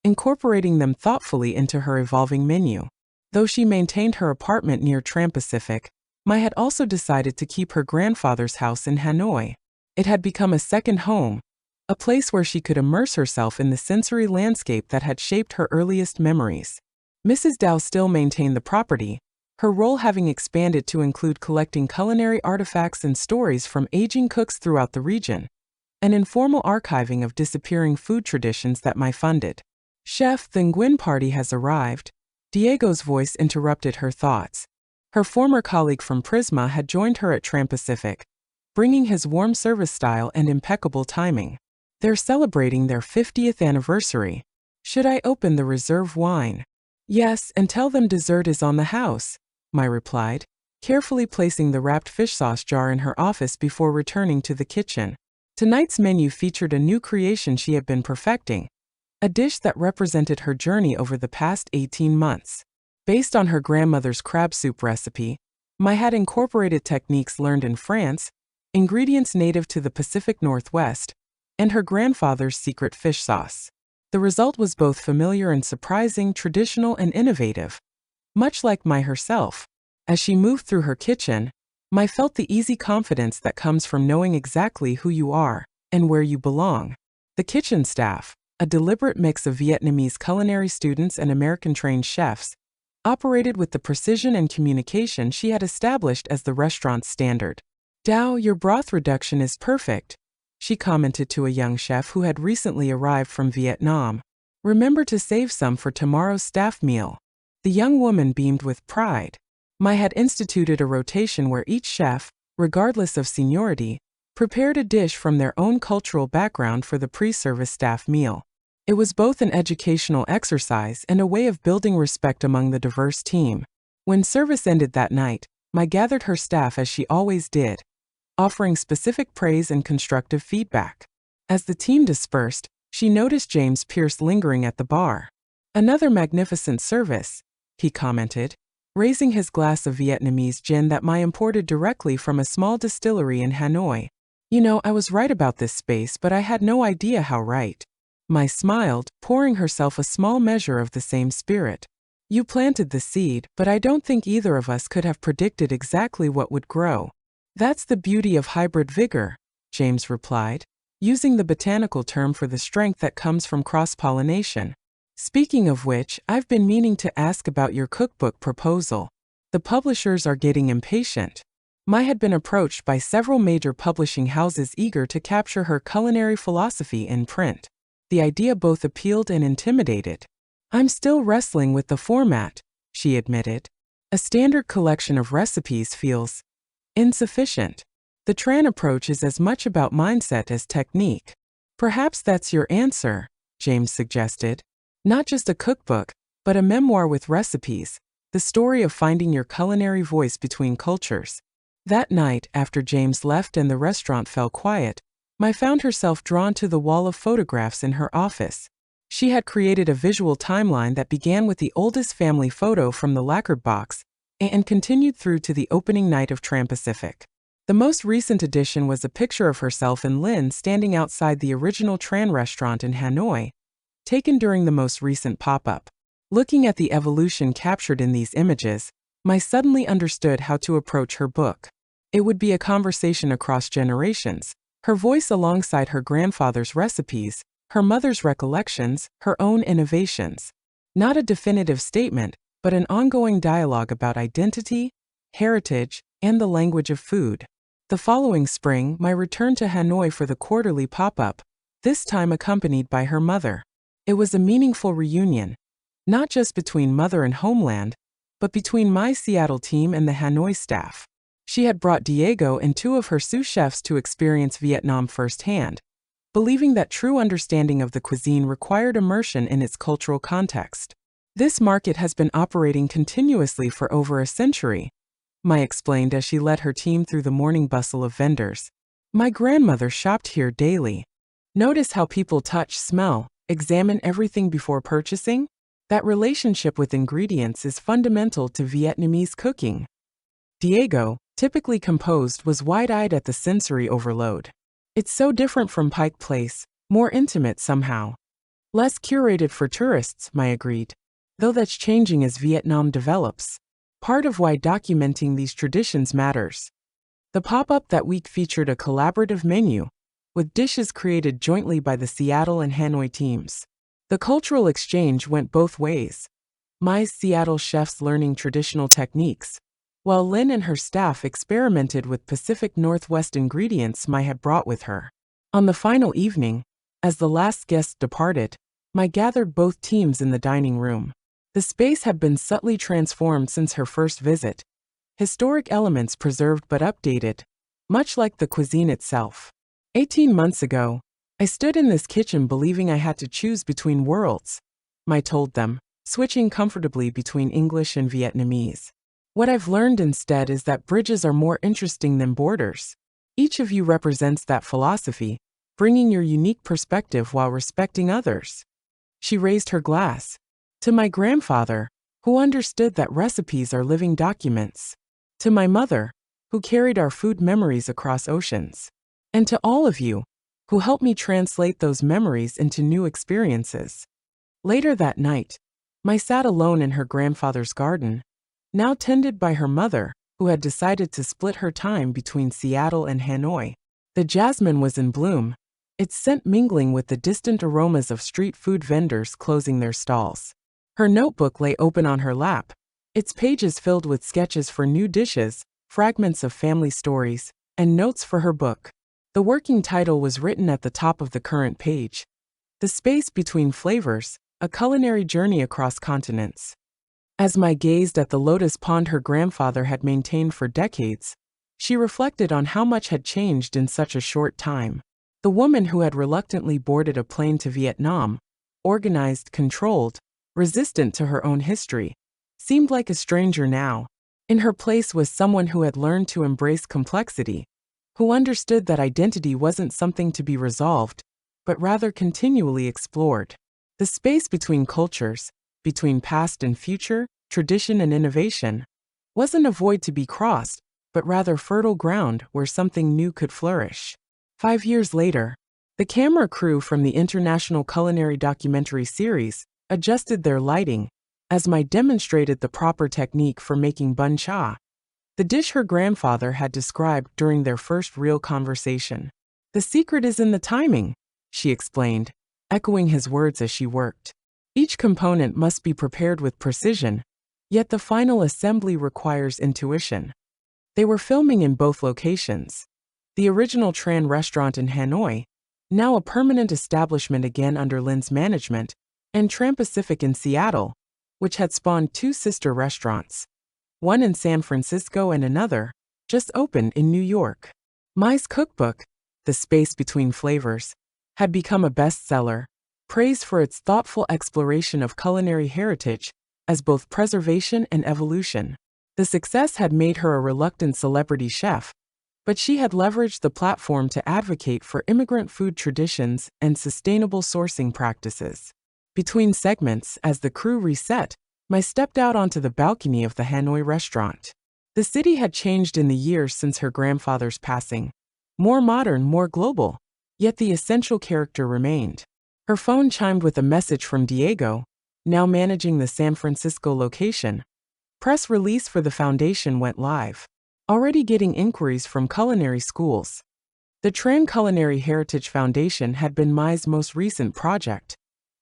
incorporating them thoughtfully into her evolving menu. Though she maintained her apartment near Tran Pacific, Mai had also decided to keep her grandfather's house in Hanoi. It had become a second home, a place where she could immerse herself in the sensory landscape that had shaped her earliest memories. Mrs. Dow still maintained the property, her role having expanded to include collecting culinary artifacts and stories from aging cooks throughout the region, an informal archiving of disappearing food traditions that Mai funded. Chef, the Nguyen party has arrived. Diego's voice interrupted her thoughts. Her former colleague from Prisma had joined her at Tran Pacific, bringing his warm service style and impeccable timing. They're celebrating their 50th anniversary. Should I open the reserve wine? Yes, and tell them dessert is on the house, Mai replied, carefully placing the wrapped fish sauce jar in her office before returning to the kitchen. Tonight's menu featured a new creation she had been perfecting, a dish that represented her journey over the past 18 months. Based on her grandmother's crab soup recipe, Mai had incorporated techniques learned in France, ingredients native to the Pacific Northwest, and her grandfather's secret fish sauce. The result was both familiar and surprising, traditional and innovative. Much like Mai herself, as she moved through her kitchen, Mai felt the easy confidence that comes from knowing exactly who you are and where you belong. The kitchen staff, a deliberate mix of Vietnamese culinary students and American-trained chefs, operated with the precision and communication she had established as the restaurant's standard. "Dow, your broth reduction is perfect," she commented to a young chef who had recently arrived from Vietnam. "Remember to save some for tomorrow's staff meal." The young woman beamed with pride. Mai had instituted a rotation where each chef, regardless of seniority, prepared a dish from their own cultural background for the pre-service staff meal. It was both an educational exercise and a way of building respect among the diverse team. When service ended that night, Mai gathered her staff as she always did, offering specific praise and constructive feedback. As the team dispersed, she noticed James Pierce lingering at the bar. "Another magnificent service," he commented, raising his glass of Vietnamese gin that Mai imported directly from a small distillery in Hanoi. "You know, I was right about this space, but I had no idea how right." Mai smiled, pouring herself a small measure of the same spirit. "You planted the seed, but I don't think either of us could have predicted exactly what would grow." "That's the beauty of hybrid vigor," James replied, using the botanical term for the strength that comes from cross-pollination. "Speaking of which, I've been meaning to ask about your cookbook proposal. The publishers are getting impatient." Mai had been approached by several major publishing houses eager to capture her culinary philosophy in print. The idea both appealed and intimidated. "I'm still wrestling with the format," she admitted. "A standard collection of recipes feels insufficient. The Tran approach is as much about mindset as technique." "Perhaps that's your answer," James suggested. "Not just a cookbook, but a memoir with recipes, the story of finding your culinary voice between cultures." That night, after James left and the restaurant fell quiet, Mai found herself drawn to the wall of photographs in her office. She had created a visual timeline that began with the oldest family photo from the lacquered box and continued through to the opening night of Tran Pacific. The most recent addition was a picture of herself and Lynn standing outside the original Tran restaurant in Hanoi, taken during the most recent pop-up. Looking at the evolution captured in these images, Mai suddenly understood how to approach her book. It would be a conversation across generations, her voice alongside her grandfather's recipes, her mother's recollections, her own innovations. Not a definitive statement, but an ongoing dialogue about identity, heritage, and the language of food. The following spring, Mai returned to Hanoi for the quarterly pop-up, this time accompanied by her mother. It was a meaningful reunion, not just between mother and homeland, but between Mai's Seattle team and the Hanoi staff. She had brought Diego and two of her sous chefs to experience Vietnam firsthand, believing that true understanding of the cuisine required immersion in its cultural context. "This market has been operating continuously for over a century," Mai explained as she led her team through the morning bustle of vendors. "My grandmother shopped here daily. Notice how people touch, smell, examine everything before purchasing? That relationship with ingredients is fundamental to Vietnamese cooking." Diego, typically composed, was wide-eyed at the sensory overload. "It's so different from Pike Place, more intimate somehow. Less curated for tourists," Mai agreed. "Though that's changing as Vietnam develops. Part of why documenting these traditions matters." The pop-up that week featured a collaborative menu, with dishes created jointly by the Seattle and Hanoi teams. The cultural exchange went both ways. Mai's Seattle chefs learning traditional techniques, while Lynn and her staff experimented with Pacific Northwest ingredients Mai had brought with her. On the final evening, as the last guest departed, Mai gathered both teams in the dining room. The space had been subtly transformed since her first visit, historic elements preserved but updated, much like the cuisine itself. 18 months ago, I stood in this kitchen believing I had to choose between worlds, Mai told them, switching comfortably between English and Vietnamese. "What I've learned instead is that bridges are more interesting than borders. Each of you represents that philosophy, bringing your unique perspective while respecting others." She raised her glass. "To my grandfather, who understood that recipes are living documents. To my mother, who carried our food memories across oceans. And to all of you, who helped me translate those memories into new experiences." Later that night, Mai sat alone in her grandfather's garden, now tended by her mother, who had decided to split her time between Seattle and Hanoi. The jasmine was in bloom, its scent mingling with the distant aromas of street food vendors closing their stalls. Her notebook lay open on her lap, its pages filled with sketches for new dishes, fragments of family stories, and notes for her book. The working title was written at the top of the current page: "The Space Between Flavors, A Culinary Journey Across Continents." As Mai gazed at the lotus pond her grandfather had maintained for decades, she reflected on how much had changed in such a short time. The woman who had reluctantly boarded a plane to Vietnam, organized, controlled, resistant to her own history, seemed like a stranger now. In her place was someone who had learned to embrace complexity, who understood that identity wasn't something to be resolved, but rather continually explored. The space between cultures, between past and future, tradition and innovation, wasn't a void to be crossed, but rather fertile ground where something new could flourish. 5 years later, the camera crew from the international culinary documentary series adjusted their lighting as Mai demonstrated the proper technique for making bun cha, the dish her grandfather had described during their first real conversation. "The secret is in the timing," she explained, echoing his words as she worked. "Each component must be prepared with precision, yet the final assembly requires intuition." They were filming in both locations. The original Tran restaurant in Hanoi, now a permanent establishment again under Lin's management, and Tran Pacific in Seattle, which had spawned 2 sister restaurants, one in San Francisco and another, just opened in New York. Mai's cookbook, The Space Between Flavors, had become a bestseller, praised for its thoughtful exploration of culinary heritage as both preservation and evolution. The success had made her a reluctant celebrity chef, but she had leveraged the platform to advocate for immigrant food traditions and sustainable sourcing practices. Between segments, as the crew reset, Mai stepped out onto the balcony of the Hanoi restaurant. The city had changed in the years since her grandfather's passing. More modern, more global, yet the essential character remained. Her phone chimed with a message from Diego, now managing the San Francisco location. Press release for the foundation went live, already getting inquiries from culinary schools. The Tran Culinary Heritage Foundation had been Mai's most recent project,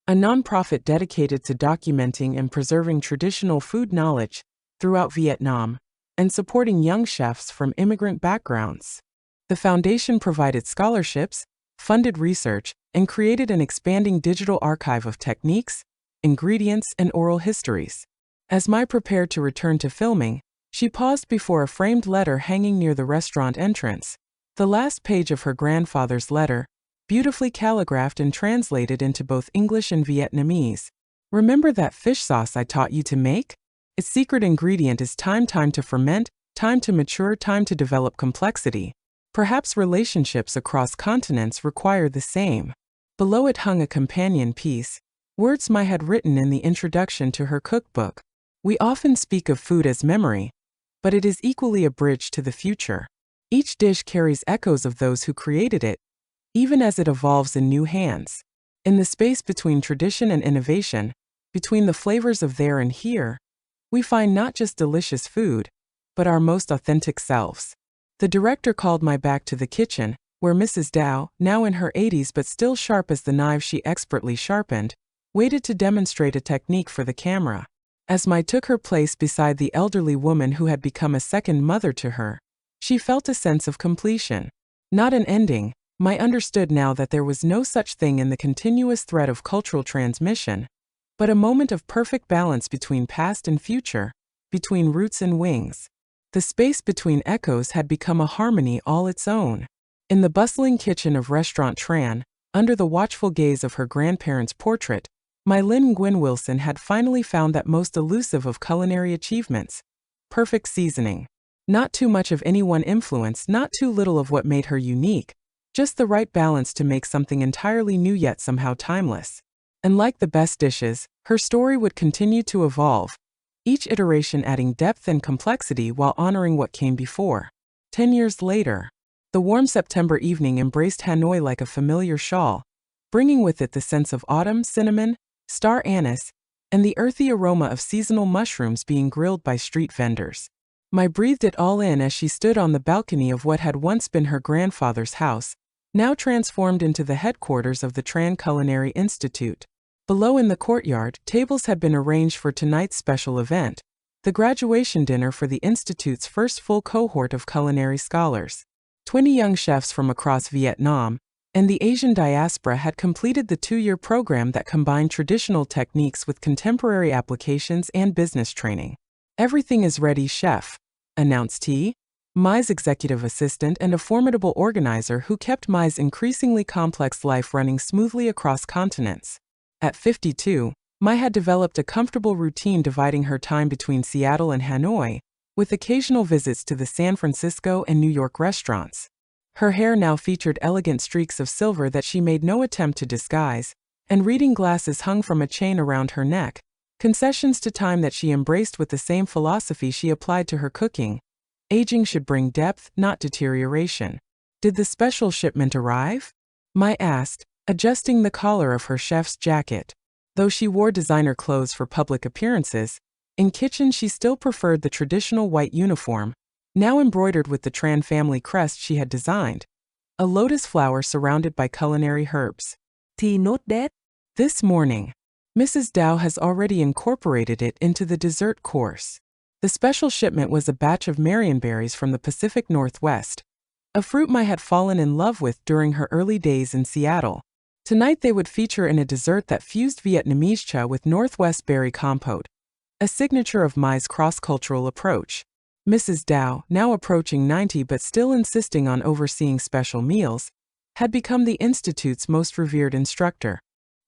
a nonprofit dedicated to documenting and preserving traditional food knowledge throughout Vietnam and supporting young chefs from immigrant backgrounds. The foundation provided scholarships, funded research, and created an expanding digital archive of techniques, ingredients, and oral histories. As Mai prepared to return to filming, she paused before a framed letter hanging near the restaurant entrance. The last page of her grandfather's letter, beautifully calligraphed and translated into both English and Vietnamese. "Remember that fish sauce I taught you to make? Its secret ingredient is time to ferment, time to mature, time to develop complexity. Perhaps relationships across continents require the same." Below it hung a companion piece, words Mai had written in the introduction to her cookbook. "We often speak of food as memory, but it is equally a bridge to the future. Each dish carries echoes of those who created it, even as it evolves in new hands. In the space between tradition and innovation, between the flavors of there and here, we find not just delicious food, but our most authentic selves." The director called Mai back to the kitchen, where Mrs. Dow, now in her 80s but still sharp as the knives she expertly sharpened, waited to demonstrate a technique for the camera. As Mai took her place beside the elderly woman who had become a second mother to her, she felt a sense of completion. Not an ending. Mai understood now that there was no such thing in the continuous thread of cultural transmission, but a moment of perfect balance between past and future, between roots and wings. The space between echoes had become a harmony all its own. In the bustling kitchen of Restaurant Tran, under the watchful gaze of her grandparents' portrait, Mai Linh Nguyen Wilson had finally found that most elusive of culinary achievements: perfect seasoning. Not too much of any one influence, not too little of what made her unique, just the right balance to make something entirely new yet somehow timeless. And like the best dishes, her story would continue to evolve, each iteration adding depth and complexity while honoring what came before. 10 years later, the warm September evening embraced Hanoi like a familiar shawl, bringing with it the sense of autumn, cinnamon, star anise, and the earthy aroma of seasonal mushrooms being grilled by street vendors. Mai breathed it all in as she stood on the balcony of what had once been her grandfather's house, now transformed into the headquarters of the Tran Culinary Institute. Below in the courtyard, tables had been arranged for tonight's special event, the graduation dinner for the Institute's first full cohort of culinary scholars. 20 young chefs from across Vietnam, and the Asian diaspora had completed the 2-year program that combined traditional techniques with contemporary applications and business training. "Everything is ready, chef," announced T, Mai's executive assistant and a formidable organizer who kept Mai's increasingly complex life running smoothly across continents. At 52, Mai had developed a comfortable routine dividing her time between Seattle and Hanoi, with occasional visits to the San Francisco and New York restaurants. Her hair now featured elegant streaks of silver that she made no attempt to disguise, and reading glasses hung from a chain around her neck, concessions to time that she embraced with the same philosophy she applied to her cooking. Aging should bring depth, not deterioration. "Did the special shipment arrive?" Mai asked, adjusting the collar of her chef's jacket. Though she wore designer clothes for public appearances, in kitchen she still preferred the traditional white uniform, now embroidered with the Tran family crest she had designed, a lotus flower surrounded by culinary herbs. "Thì note that." "This morning, Mrs. Dow has already incorporated it into the dessert course." The special shipment was a batch of marionberries from the Pacific Northwest, a fruit Mai had fallen in love with during her early days in Seattle. Tonight they would feature in a dessert that fused Vietnamese cha with Northwest berry compote, a signature of Mai's cross-cultural approach. Mrs. Dow, now approaching 90 but still insisting on overseeing special meals, had become the Institute's most revered instructor.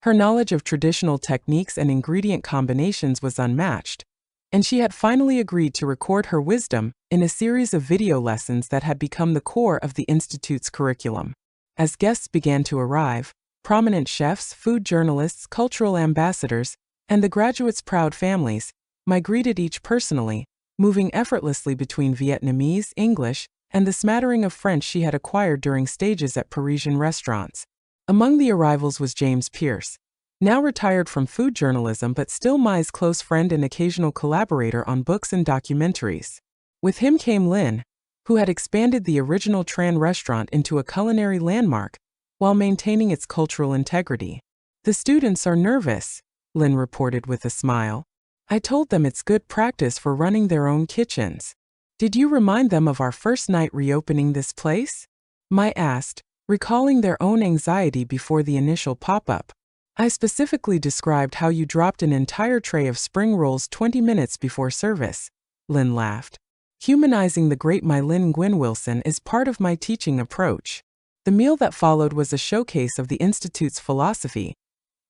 Her knowledge of traditional techniques and ingredient combinations was unmatched, and she had finally agreed to record her wisdom in a series of video lessons that had become the core of the Institute's curriculum. As guests began to arrive, prominent chefs, food journalists, cultural ambassadors, and the graduates' proud families, Mai greeted each personally, moving effortlessly between Vietnamese, English, and the smattering of French she had acquired during stages at Parisian restaurants. Among the arrivals was James Pierce, now retired from food journalism but still Mai's close friend and occasional collaborator on books and documentaries. With him came Lin, who had expanded the original Tran restaurant into a culinary landmark while maintaining its cultural integrity. "The students are nervous," Lin reported with a smile. "I told them it's good practice for running their own kitchens." "Did you remind them of our first night reopening this place?" Mai asked, recalling their own anxiety before the initial pop-up. "I specifically described how you dropped an entire tray of spring rolls 20 minutes before service," Lin laughed. "Humanizing the great Mai Lin Nguyen Wilson is part of my teaching approach." The meal that followed was a showcase of the Institute's philosophy.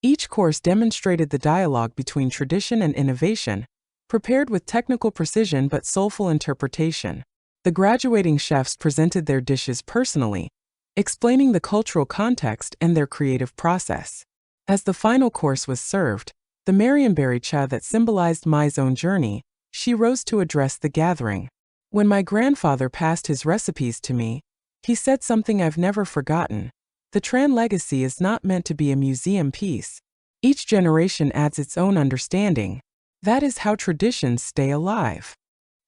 Each course demonstrated the dialogue between tradition and innovation, prepared with technical precision but soulful interpretation. The graduating chefs presented their dishes personally, explaining the cultural context and their creative process. As the final course was served, the marionberry cha that symbolized Mai's own journey, she rose to address the gathering. "When my grandfather passed his recipes to me, he said something I've never forgotten. The Tran legacy is not meant to be a museum piece. Each generation adds its own understanding. That is how traditions stay alive."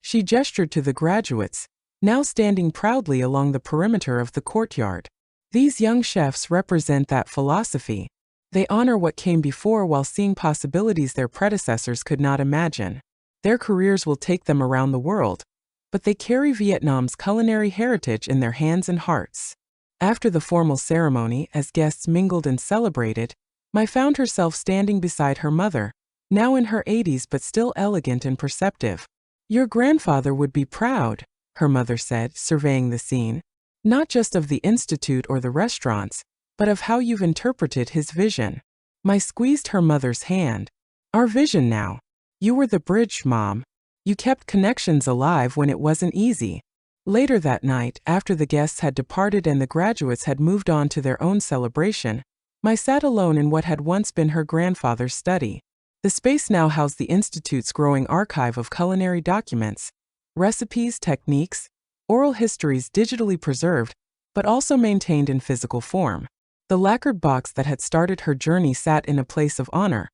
She gestured to the graduates, now standing proudly along the perimeter of the courtyard. "These young chefs represent that philosophy. They honor what came before while seeing possibilities their predecessors could not imagine. Their careers will take them around the world, but they carry Vietnam's culinary heritage in their hands and hearts." After the formal ceremony, as guests mingled and celebrated, Mai found herself standing beside her mother, now in her 80s but still elegant and perceptive. "Your grandfather would be proud," her mother said, surveying the scene, "not just of the Institute or the restaurants, but of how you've interpreted his vision." Mai squeezed her mother's hand. "Our vision now. You were the bridge, Mom. You kept connections alive when it wasn't easy." Later that night, after the guests had departed and the graduates had moved on to their own celebration, Mai sat alone in what had once been her grandfather's study. The space now housed the Institute's growing archive of culinary documents, recipes, techniques, oral histories digitally preserved, but also maintained in physical form. The lacquered box that had started her journey sat in a place of honor,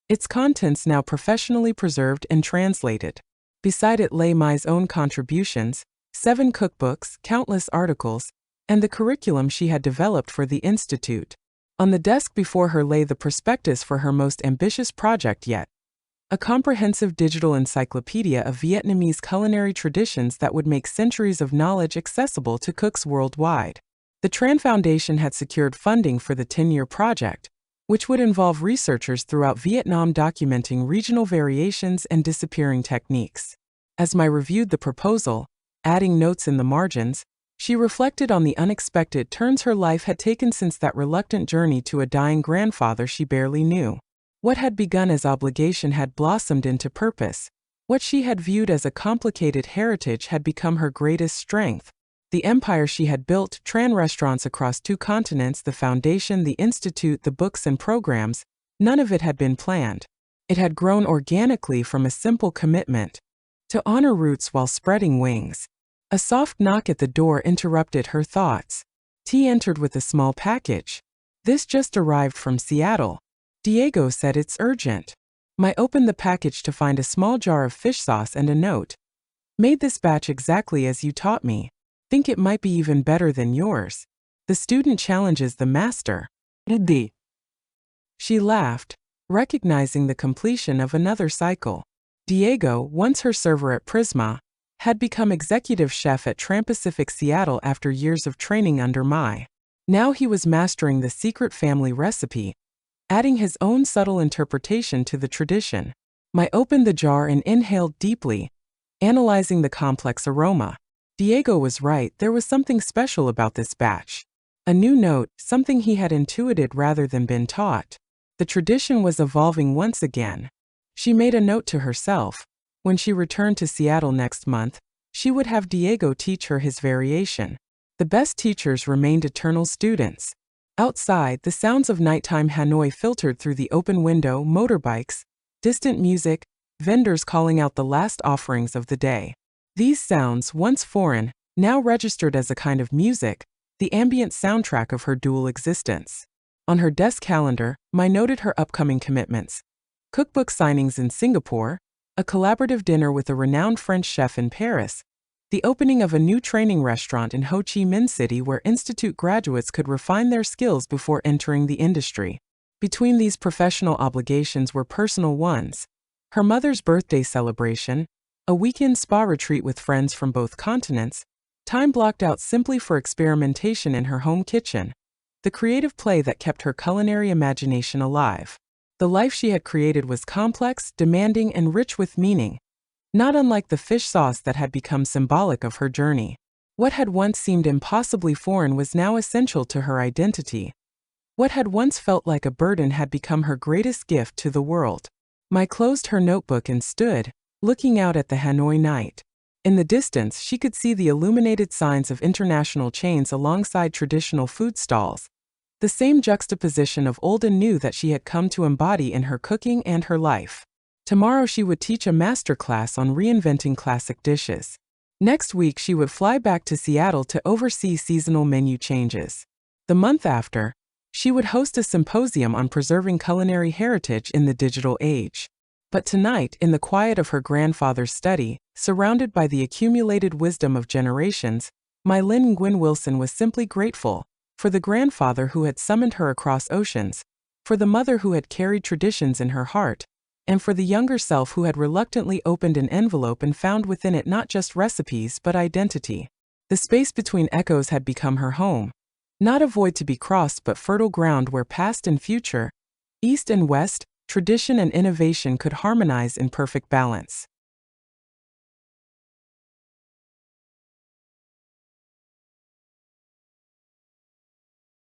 its contents now professionally preserved and translated. Beside it lay Mai's own contributions, 7 cookbooks, countless articles, and the curriculum she had developed for the Institute. On the desk before her lay the prospectus for her most ambitious project yet, a comprehensive digital encyclopedia of Vietnamese culinary traditions that would make centuries of knowledge accessible to cooks worldwide. The Tran Foundation had secured funding for the 10-year project, which would involve researchers throughout Vietnam documenting regional variations and disappearing techniques. As Mai reviewed the proposal, adding notes in the margins, she reflected on the unexpected turns her life had taken since that reluctant journey to a dying grandfather she barely knew. What had begun as obligation had blossomed into purpose. What she had viewed as a complicated heritage had become her greatest strength. The empire she had built, Tran restaurants across 2 continents, the foundation, the institute, the books and programs, none of it had been planned. It had grown organically from a simple commitment to honor roots while spreading wings. A soft knock at the door interrupted her thoughts. T entered with a small package. "This just arrived from Seattle." Diego said, "It's urgent." Mai opened the package to find a small jar of fish sauce and a note. "Made this batch exactly as you taught me. Think it might be even better than yours. The student challenges the master." D. She laughed, recognizing the completion of another cycle. Diego, once her server at Prisma, had become executive chef at Tran Pacific Seattle after years of training under Mai. Now he was mastering the secret family recipe, adding his own subtle interpretation to the tradition. Mai opened the jar and inhaled deeply, analyzing the complex aroma. Diego was right, there was something special about this batch. A new note, something he had intuited rather than been taught. The tradition was evolving once again. She made a note to herself. When she returned to Seattle next month, she would have Diego teach her his variation. The best teachers remained eternal students. Outside, the sounds of nighttime Hanoi filtered through the open window, motorbikes, distant music, vendors calling out the last offerings of the day. These sounds, once foreign, now registered as a kind of music, the ambient soundtrack of her dual existence. On her desk calendar, Mai noted her upcoming commitments: cookbook signings in Singapore, a collaborative dinner with a renowned French chef in Paris, the opening of a new training restaurant in Ho Chi Minh City where institute graduates could refine their skills before entering the industry. Between these professional obligations were personal ones: her mother's birthday celebration, a weekend spa retreat with friends from both continents, time blocked out simply for experimentation in her home kitchen, the creative play that kept her culinary imagination alive. The life she had created was complex, demanding, and rich with meaning, not unlike the fish sauce that had become symbolic of her journey. What had once seemed impossibly foreign was now essential to her identity. What had once felt like a burden had become her greatest gift to the world. Mai closed her notebook and stood, looking out at the Hanoi night. In the distance, she could see the illuminated signs of international chains alongside traditional food stalls, the same juxtaposition of old and new that she had come to embody in her cooking and her life. Tomorrow she would teach a masterclass on reinventing classic dishes. Next week she would fly back to Seattle to oversee seasonal menu changes. The month after, she would host a symposium on preserving culinary heritage in the digital age. But tonight, in the quiet of her grandfather's study, surrounded by the accumulated wisdom of generations, Mai Linh Nguyen Wilson was simply grateful for the grandfather who had summoned her across oceans, for the mother who had carried traditions in her heart, and for the younger self who had reluctantly opened an envelope and found within it not just recipes but identity. The space between echoes had become her home, not a void to be crossed but fertile ground where past and future, east and west, tradition and innovation could harmonize in perfect balance.